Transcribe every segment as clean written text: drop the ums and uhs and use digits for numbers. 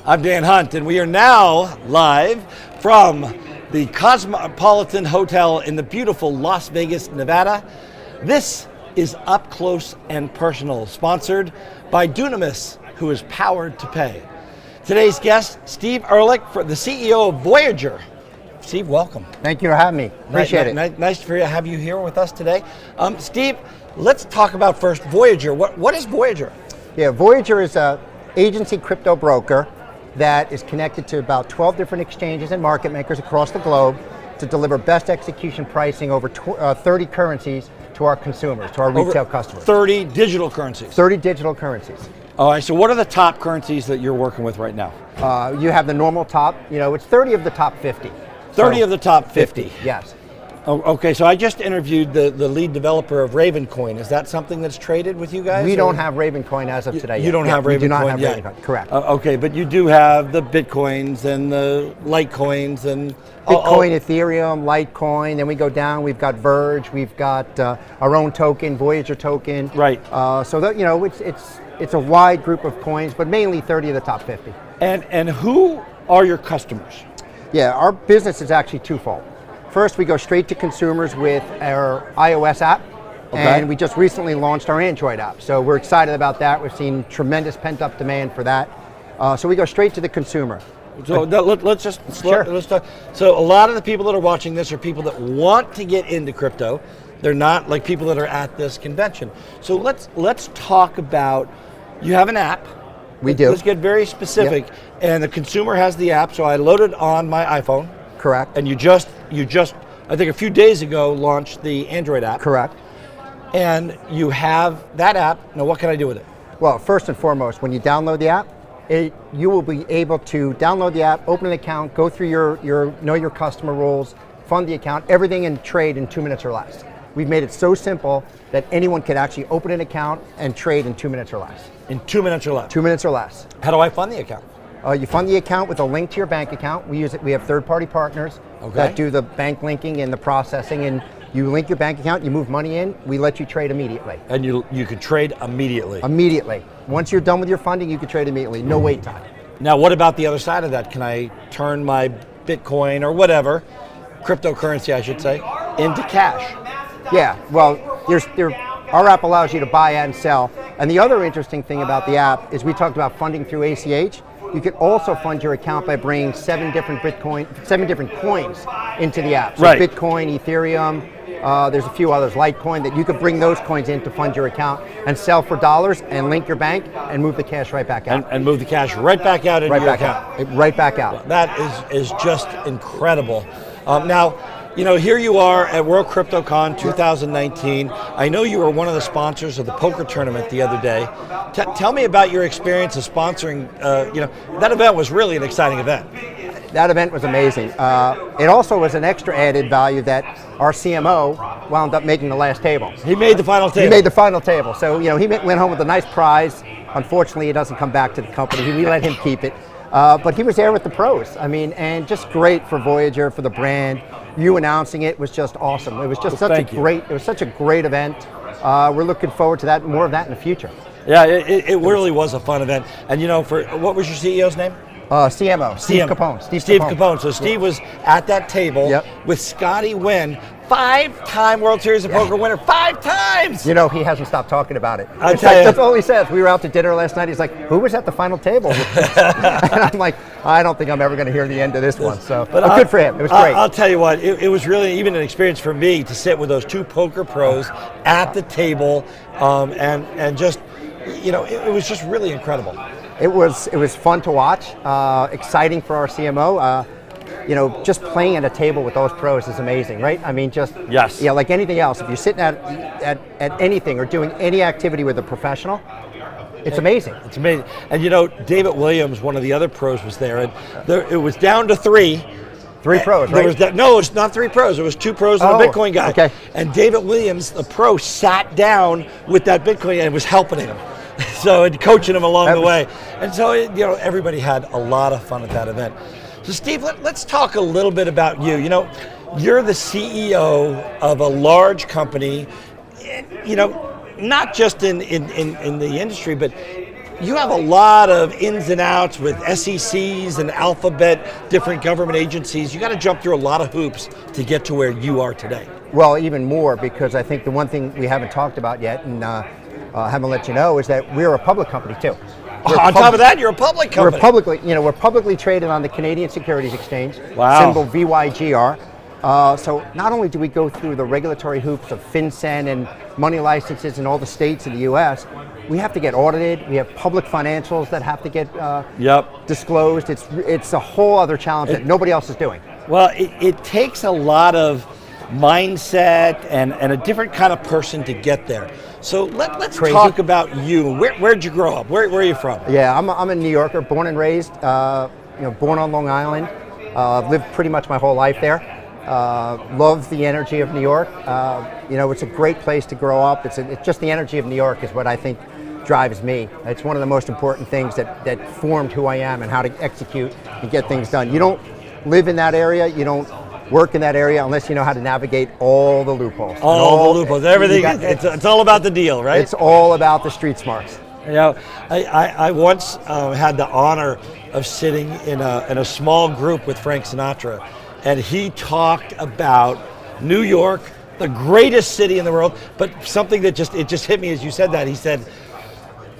I'm Dan Hunt, and we are now live from the Cosmopolitan Hotel in the beautiful Las Vegas, Nevada. This is Up Close and Personal, sponsored by Dunamis, who is powered to pay. Today's guest, Steve Ehrlich, the CEO of Voyager. Steve, welcome. Thank you for having me. Appreciate it. Nice to have you here with us today. Steve, let's talk about first Voyager. What is Voyager? Yeah, Voyager is an agency crypto broker that is connected to about 12 different exchanges and market makers across the globe to deliver best execution pricing over 30 currencies to our consumers, to our retail customers. 30 digital currencies. 30 digital currencies. All right, so what are the top currencies that you're working with right now? You have the normal top, it's 30 of the top 50. 30 of the top 50. Yes. Oh, okay, so I just interviewed the lead developer of Ravencoin. Is that something that's traded with you guys? We don't have Ravencoin as of today. You don't have Ravencoin yet? We do not have Ravencoin, correct. Okay, but you do have the Bitcoins and the Litecoins and... Bitcoin, Ethereum, Litecoin, then we go down, we've got Verge, we've got our own token, Voyager token. Right. So that, it's a wide group of coins, but mainly 30 of the top 50. And who are your customers? Yeah, our business is actually twofold. First, we go straight to consumers with our iOS app, and we just recently launched our Android app. So we're excited about that. We've seen tremendous pent-up demand for that. So we go straight to the consumer. So let's talk. So a lot of the people that are watching this are people that want to get into crypto. They're not like people that are at this convention. So let's talk about, you have an app. We do. Let's get very specific. Yep. And the consumer has the app, so I loaded on my iPhone. Correct. And you just, I think a few days ago, launched the Android app. Correct. And you have that app. Now, what can I do with it? Well, first and foremost, when you download the app, you will be able to download the app, open an account, go through your know your customer rules, fund the account, everything and trade in 2 minutes or less. We've made it so simple that anyone can actually open an account and trade in 2 minutes or less. In 2 minutes or less? 2 minutes or less. How do I fund the account? You fund the account with a link to your bank account. We have third-party partners that do the bank linking and the processing, and you link your bank account, you move money in, we let you trade immediately. And you can trade immediately? Immediately. Once you're done with your funding, you can trade immediately, no wait time. Now, what about the other side of that? Can I turn my Bitcoin or whatever, cryptocurrency I should say, into cash? Yeah, well, our app allows you to buy and sell. And the other interesting thing about the app is we talked about funding through ACH. You can also fund your account by bringing 7 different coins into the app. So right. Bitcoin, Ethereum, there's a few others, Litecoin, that you could bring those coins in to fund your account and sell for dollars and link your bank and move the cash right back out. And move the cash right back out into your account. Right back out. That is just incredible. Now, here you are at World CryptoCon 2019. I know you were one of the sponsors of the poker tournament the other day. Tell me about your experience of sponsoring, that event was really an exciting event. That event was amazing. It also was an extra added value that our CMO wound up making the last table. He made the final table. He made the final table. So, he went home with a nice prize. Unfortunately, it doesn't come back to the company. We let him keep it. But he was there with the pros. And just great for Voyager, for the brand. You announcing it was just awesome. It was just such a great event. We're looking forward to that, more of that in the future. Yeah, it really was a fun event. And what was your CEO's name? CMO, Steve Capone. Steve Capone. So Steve was at that table with Scotty Nguyen, 5-time World Series of Poker winner, 5 times! He hasn't stopped talking about it. That's all he says. We were out to dinner last night. He's like, who was at the final table? And I'm like, I don't think I'm ever going to hear the end of this one. So, but good for him. It was great. I'll tell you what, it was really even an experience for me to sit with those 2 poker pros at the table, and just, it was just really incredible. It was fun to watch, exciting for our CMO. Just playing at a table with those pros is amazing, right? I mean, yes. Yeah, like anything else. If you're sitting at anything or doing any activity with a professional, it's amazing. It's amazing. And David Williams, one of the other pros, was there, and it was down to 3. 3 pros, right? No, it's not 3 pros. It was 2 pros and a Bitcoin guy. Okay. And David Williams, the pro, sat down with that Bitcoin and was helping him. So, and coaching him along the way. And so, everybody had a lot of fun at that event. So Steve, let's talk a little bit about you. You're the CEO of a large company, not just in the industry, but you have a lot of ins and outs with SECs and alphabet, different government agencies. You got to jump through a lot of hoops to get to where you are today. Well, even more, because I think the one thing we haven't talked about yet, and haven't let you know, is that we're a public company too. On top of that, you're a public company. We're publicly traded on the Canadian Securities Exchange, wow. symbol VYGR. So not only do we go through the regulatory hoops of FinCEN and money licenses in all the states in the U.S., we have to get audited. We have public financials that have to get disclosed. It's a whole other challenge that nobody else is doing. Well, it takes a lot of mindset and a different kind of person to get there. So let's talk about you. Where'd you grow up? Where are you from? Yeah, I'm a New Yorker, born and raised. Born on Long Island. Lived pretty much my whole life there. Love the energy of New York. It's a great place to grow up. It's just the energy of New York is what I think drives me. It's one of the most important things that formed who I am and how to execute and get things done. You don't live in that area. You don't work in that area unless you know how to navigate all the loopholes. All the loopholes, everything. It's all about the deal, right? It's all about the street smarts. I once had the honor of sitting in a small group with Frank Sinatra, and he talked about New York, the greatest city in the world, but something that just hit me as you said that. He said,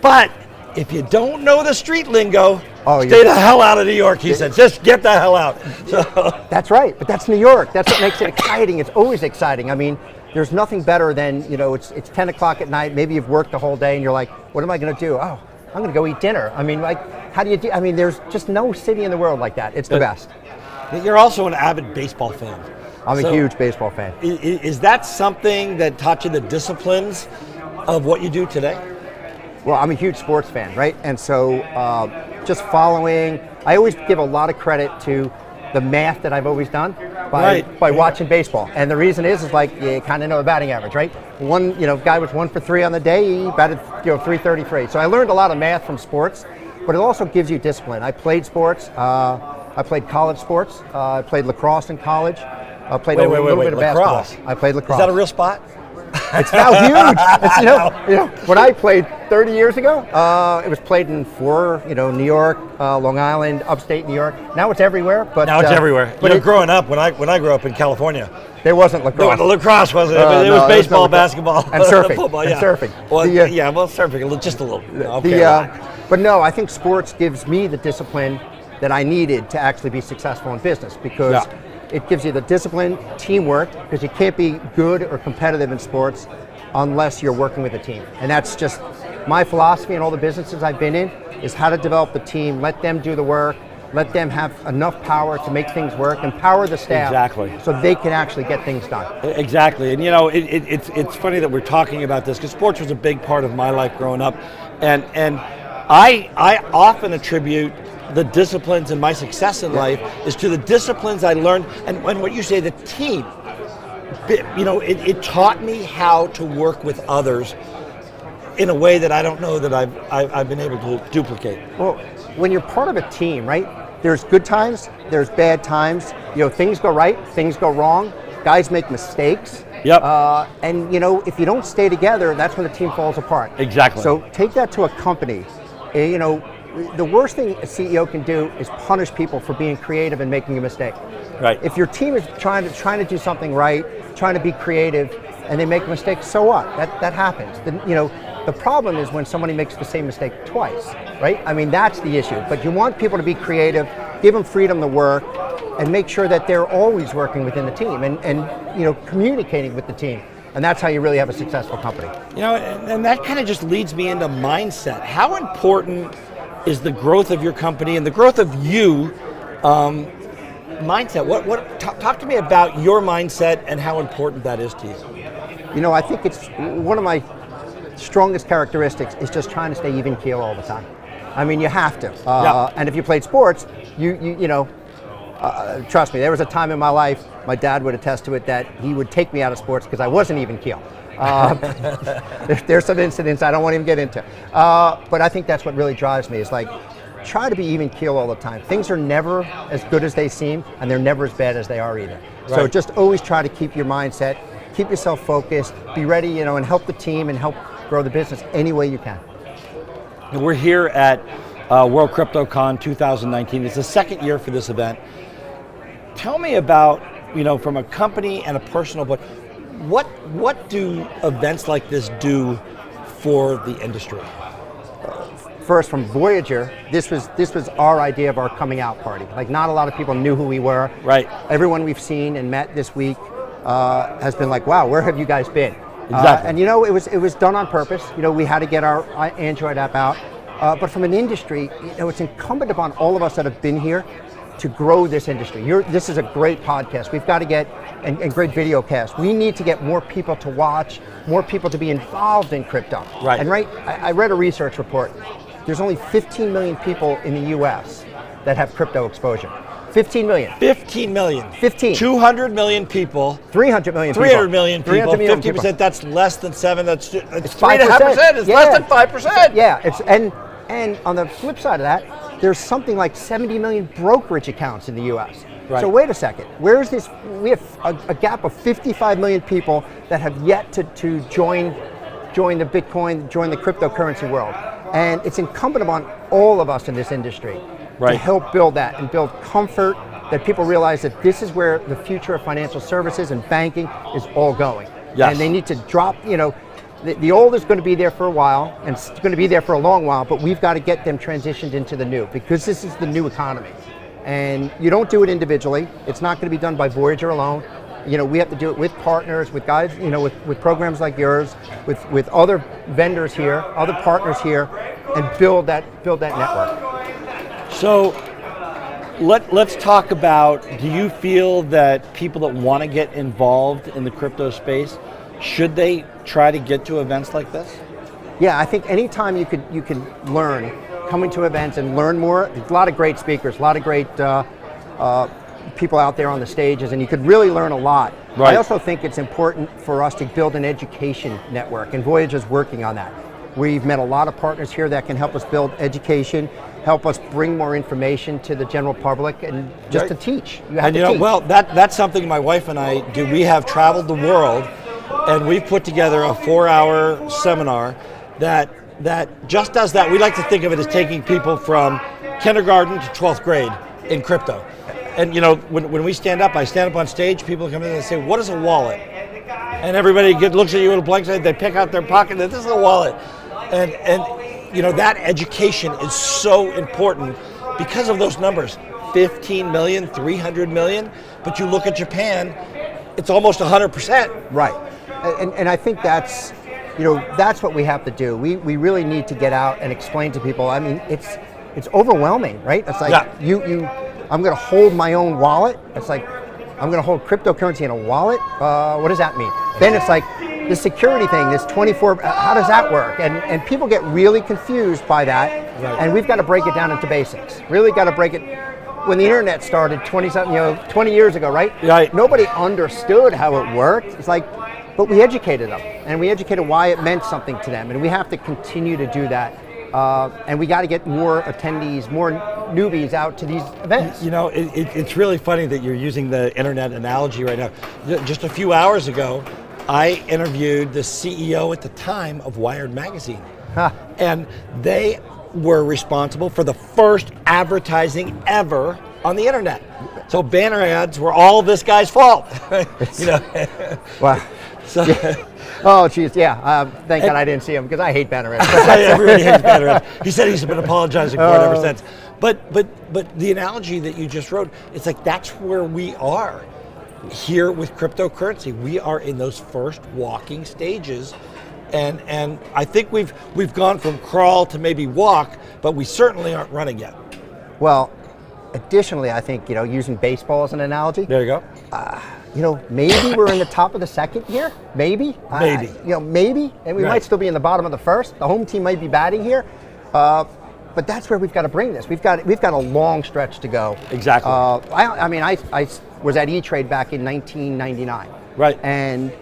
but if you don't know the street lingo, stay the hell out of New York, he said. Just get the hell out. So. That's right, but that's New York. That's what makes it exciting. It's always exciting. I mean, there's nothing better than, it's 10 o'clock at night, maybe you've worked the whole day and you're like, what am I gonna do? Oh, I'm gonna go eat dinner. I mean, how do you do? I mean, there's just no city in the world like that. It's the best. You're also an avid baseball fan. I'm a huge baseball fan. Is that something that taught you the disciplines of what you do today? Well, I'm a huge sports fan, right? And so just following, I always give a lot of credit to the math that I've always done by watching baseball. And the reason is like you kind of know the batting average, right? Guy was 1 for 3 on the day, he batted 333. So I learned a lot of math from sports, but it also gives you discipline. I played sports. I played college sports. I played lacrosse in college. I played a little bit of Basketball. I played lacrosse. Is that a real spot? It's now huge. It's, when I played 30 years ago, it was played in New York, Long Island, upstate New York. Now it's everywhere. But now it's everywhere. But growing up, when I grew up in California, there wasn't lacrosse. No, lacrosse wasn't. It was baseball, basketball, and surfing. Football, and surfing. Well, surfing just a little. But no, I think sports gives me the discipline that I needed to actually be successful in business because it gives you the discipline, teamwork, because you can't be good or competitive in sports unless you're working with a team. And that's just my philosophy in all the businesses I've been in, is how to develop the team, let them do the work, let them have enough power to make things work, empower the staff so they can actually get things done. Exactly, and it's funny that we're talking about this because sports was a big part of my life growing up, and I often attribute the disciplines in my success in life is to the disciplines I learned, and what you say, the team. It taught me how to work with others in a way that I don't know that I've been able to duplicate. Well, when you're part of a team, right? There's good times, there's bad times. Things go right, things go wrong. Guys make mistakes. Yep. And if you don't stay together, that's when the team falls apart. Exactly. So take that to a company. The worst thing a CEO can do is punish people for being creative and making a mistake. Right. If your team is trying to do something right, trying to be creative, and they make a mistake, so what? That happens. The problem is when somebody makes the same mistake twice, right? I mean, that's the issue. But you want people to be creative, give them freedom to work, and make sure that they're always working within the team and communicating with the team. And that's how you really have a successful company. And that kind of just leads me into mindset. How important is the growth of your company and the growth of you mindset? Talk to me about your mindset and how important that is to you. I think it's one of my strongest characteristics is just trying to stay even keel all the time. I mean, you have to. And if you played sports, trust me, there was a time in my life, my dad would attest to it, that he would take me out of sports because I wasn't even keel. There's some incidents I don't want to even get into. But I think that's what really drives me, is like, try to be even keel all the time. Things are never as good as they seem, and they're never as bad as they are either. Right. So just always try to keep your mindset, keep yourself focused, be ready, and help the team and help grow the business any way you can. We're here at World CryptoCon 2019. It's the second year for this event. Tell me about, from a company and a personal, but what do events like this do for the industry? First, from Voyager, this was our idea of our coming out party. Like, not a lot of people knew who we were. Right. Everyone we've seen and met this week has been like, wow, where have you guys been? Exactly. And it was done on purpose. We had to get our Android app out. But from an industry, it's incumbent upon all of us that have been here to grow this industry. This is a great podcast. We've got to get, and great video cast. We need to get more people to watch, more people to be involved in crypto. Right. And I read a research report. There's only 15 million people in the US that have crypto exposure. 15 million. 15 million. 15. 200 million people. 300 million people. 300 million people. 300 million 50%, people. that's less than 7. That's 5%. 3.5%. It's less than 5%. Yeah, and on the flip side of that, there's something like 70 million brokerage accounts in the US. Right. So wait a second, where's this? We have a gap of 55 million people that have yet to join the Bitcoin, join the cryptocurrency world. And it's incumbent upon all of us in this industry to help build that and build comfort, that people realize that this is where the future of financial services and banking is all going. Yes. And they need to drop, the old is going to be there for a while, and it's going to be there for a long while, but we've got to get them transitioned into the new, because this is the new economy. And you don't do it individually. It's not going to be done by Voyager alone. We have to do it with partners, with guys, with programs like yours, with other vendors here, other partners here, and build that network. So let's talk about, do you feel that people that want to get involved in the crypto space, should they try to get to events like this? Yeah, I think anytime you can learn, coming to events and learn more. There's a lot of great speakers, a lot of great people out there on the stages, and you could really learn a lot. Right. I also think it's important for us to build an education network, and Voyager's working on that. We've met a lot of partners here that can help us build education, help us bring more information to the general public, and just to teach. You have to teach. Well, that's something my wife and I do. We have traveled the world, and we've put together a 4-hour seminar that just does that. We like to think of it as taking people from kindergarten to 12th grade in crypto. And when we stand up, I stand up on stage, people come in and say, what is a wallet? And everybody looks at you with a blank slate, they pick out their pocket, and this is a wallet. And that education is so important because of those numbers. 15 million, 300 million, but you look at Japan, it's almost 100%. Right, and I think that's what we have to do. We really need to get out and explain to people. I mean, it's overwhelming, right? It's like I'm going to hold my own wallet. It's like I'm going to hold cryptocurrency in a wallet. What does that mean? Then it's like the security thing. This 24. How does that work? And people get really confused by that. Right. And we've got to break it down into basics. Really got to break it. When the internet started 20 years ago, right? Right. Nobody understood how it worked. It's like, but we educated them, and we educated why it meant something to them, and we have to continue to do that. And we got to get more attendees, more newbies out to these events. It's really funny that you're using the internet analogy right now. Just a few hours ago, I interviewed the CEO at the time of Wired Magazine. And they were responsible for the first advertising ever on the internet. So banner ads were all this guy's fault. Wow. So, yeah. Oh, geez, yeah. Thank God I didn't see him, because I hate banner ads. Everybody hates banner ads. He said he's been apologizing for it ever since. But the analogy that you just wrote, it's like that's where we are here with cryptocurrency. We are in those first walking stages, and I think we've gone from crawl to maybe walk, but we certainly aren't running yet. Well, additionally, I think using baseball as an analogy. There you go. Maybe we're in the top of the second here. Maybe. Maybe, and we might still be in the bottom of the first. The home team might be batting here, but that's where we've got to bring this. We've got a long stretch to go. Exactly. I was at E-Trade back in 1999. Right. And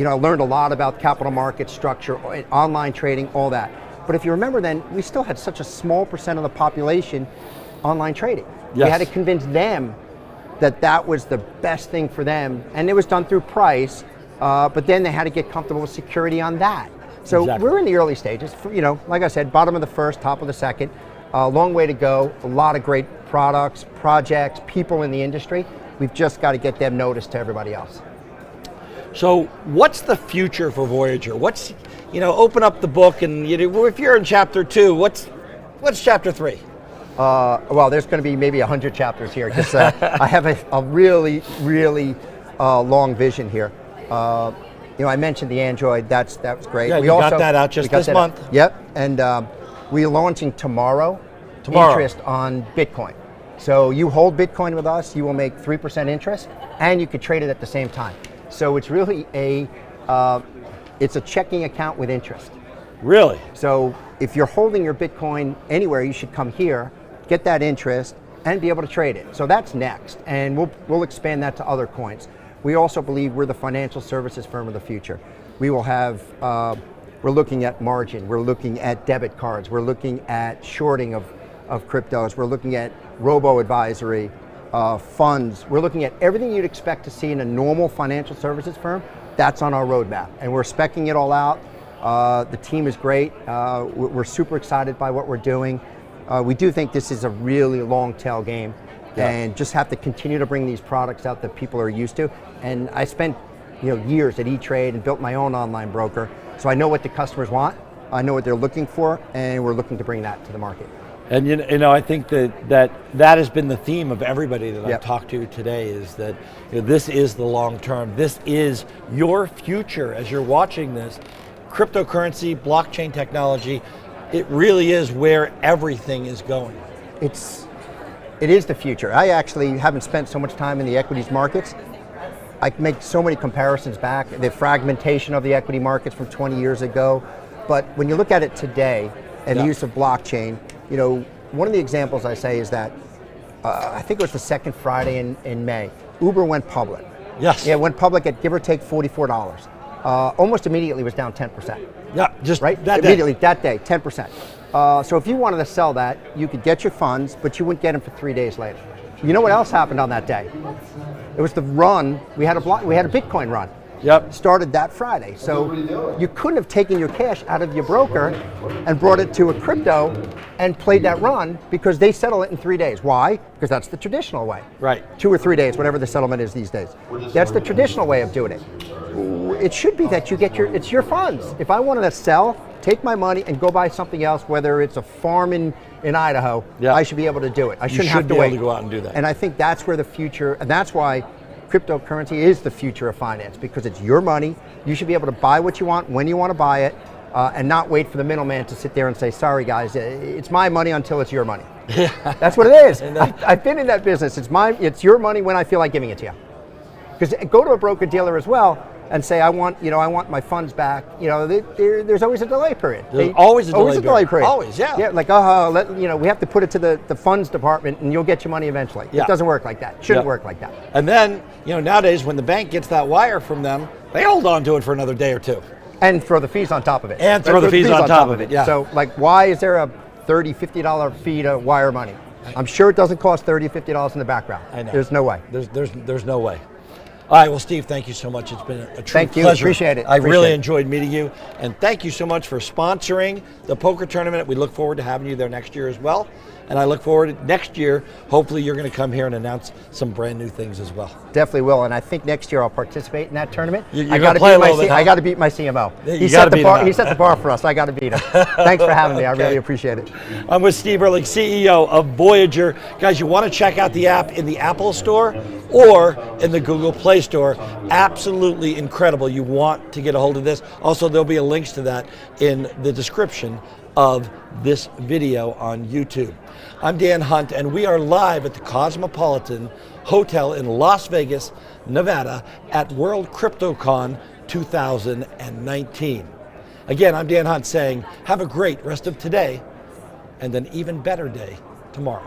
I learned a lot about capital market structure, online trading, all that. But if you remember, then we still had such a small percent of the population online trading. Yes. We had to convince them that was the best thing for them, and it was done through price, but then they had to get comfortable with security on that. So Exactly. we're in the early stages. You know, like I said, bottom of the first, top of the second. Long way to go. A lot of great products, projects, people in the industry. We've just got to get them noticed to everybody else. So what's the future for Voyager? What's, open up the book and if you're in chapter 2, what's chapter 3? Well, there's going to be maybe 100 chapters here because I have a really, really long vision here. I mentioned the Android. That was great. Yeah, we got that out just this month. Yep, and we're launching tomorrow. Interest on Bitcoin. So you hold Bitcoin with us, you will make 3% interest, and you could trade it at the same time. So it's really it's a checking account with interest. Really? So if you're holding your Bitcoin anywhere, you should come here, get that interest, and be able to trade it. So that's next, and we'll expand that to other coins. We also believe we're the financial services firm of the future. We will have, we're looking at margin, we're looking at debit cards, we're looking at shorting of cryptos, we're looking at robo-advisory, funds. We're looking at everything you'd expect to see in a normal financial services firm. That's on our roadmap, and we're speccing it all out. The team is great. We're super excited by what we're doing. We do think this is a really long tail game, and just have to continue to bring these products out that people are used to. And I spent years at E-Trade and built my own online broker, so I know what the customers want, I know what they're looking for, and we're looking to bring that to the market. And I think that has been the theme of everybody that I've talked to today, is that this is the long term. This is your future as you're watching this. Cryptocurrency, blockchain technology, it really is where everything is going. It is the future. I actually haven't spent so much time in the equities markets. I can make so many comparisons back, the fragmentation of the equity markets from 20 years ago. But when you look at it today and the use of blockchain, one of the examples I say is that I think it was the second Friday in May, Uber went public. Yes. Yeah, it went public at give or take $44. Almost immediately was down 10%. Yeah, just right? that immediately, day. that day, 10%. So if you wanted to sell that, you could get your funds, but you wouldn't get them for 3 days later. You know what else happened on that day? It was the run. We had a Bitcoin run. Yep. Started that Friday. So you couldn't have taken your cash out of your broker and brought it to a crypto and played that run, because they settle it in 3 days. Why? Because that's the traditional way. Right. 2 or 3 days, whatever the settlement is these days. That's the traditional way of doing it. It should be that you get it's your funds. If I wanted to sell, take my money and go buy something else, whether it's a farm in Idaho, I should be able to do it. I shouldn't have to wait. You should be able to go out and do that. And I think that's where the future, and that's why cryptocurrency is the future of finance, because it's your money. You should be able to buy what you want when you want to buy it, and not wait for the middleman to sit there and say, sorry guys, it's my money until it's your money. That's what it is. I've been in that business. It's your money when I feel like giving it to you. Because go to a broker dealer as well and say, I want my funds back. There's always a delay period. There's always a delay period. Always, yeah. Yeah, like we have to put it to the funds department and you'll get your money eventually. Yeah. It doesn't work like that. It shouldn't work like that. And then, nowadays when the bank gets that wire from them, they hold on to it for another day or two. And throw the fees on top of it. And throw the fees on top of it, yeah. So why is there a $30, $50 fee to wire money? I'm sure it doesn't cost $30, $50 in the background. I know. There's no way. There's no way. All right, well, Steve, thank you so much. It's been a true Thank you. pleasure. Appreciate it. I really enjoyed meeting you. And thank you so much for sponsoring the poker tournament. We look forward to having you there next year as well. And I look forward to next year, hopefully you're going to come here and announce some brand new things as well. Definitely will. And I think next year I'll participate in that tournament. I got to play a little bit, huh? I got to beat my CMO. He set the bar for us. I got to beat him. Thanks for having me. I really appreciate it. I'm with Steve Ehrlich, CEO of Voyager. Guys, you want to check out the app in the Apple Store or in the Google Play Store. Absolutely incredible. You want to get a hold of this. Also, there'll be links to that in the description of this video on YouTube. I'm Dan Hunt, and we are live at the Cosmopolitan Hotel in Las Vegas, Nevada at World CryptoCon 2019. Again, I'm Dan Hunt saying, have a great rest of today and an even better day tomorrow.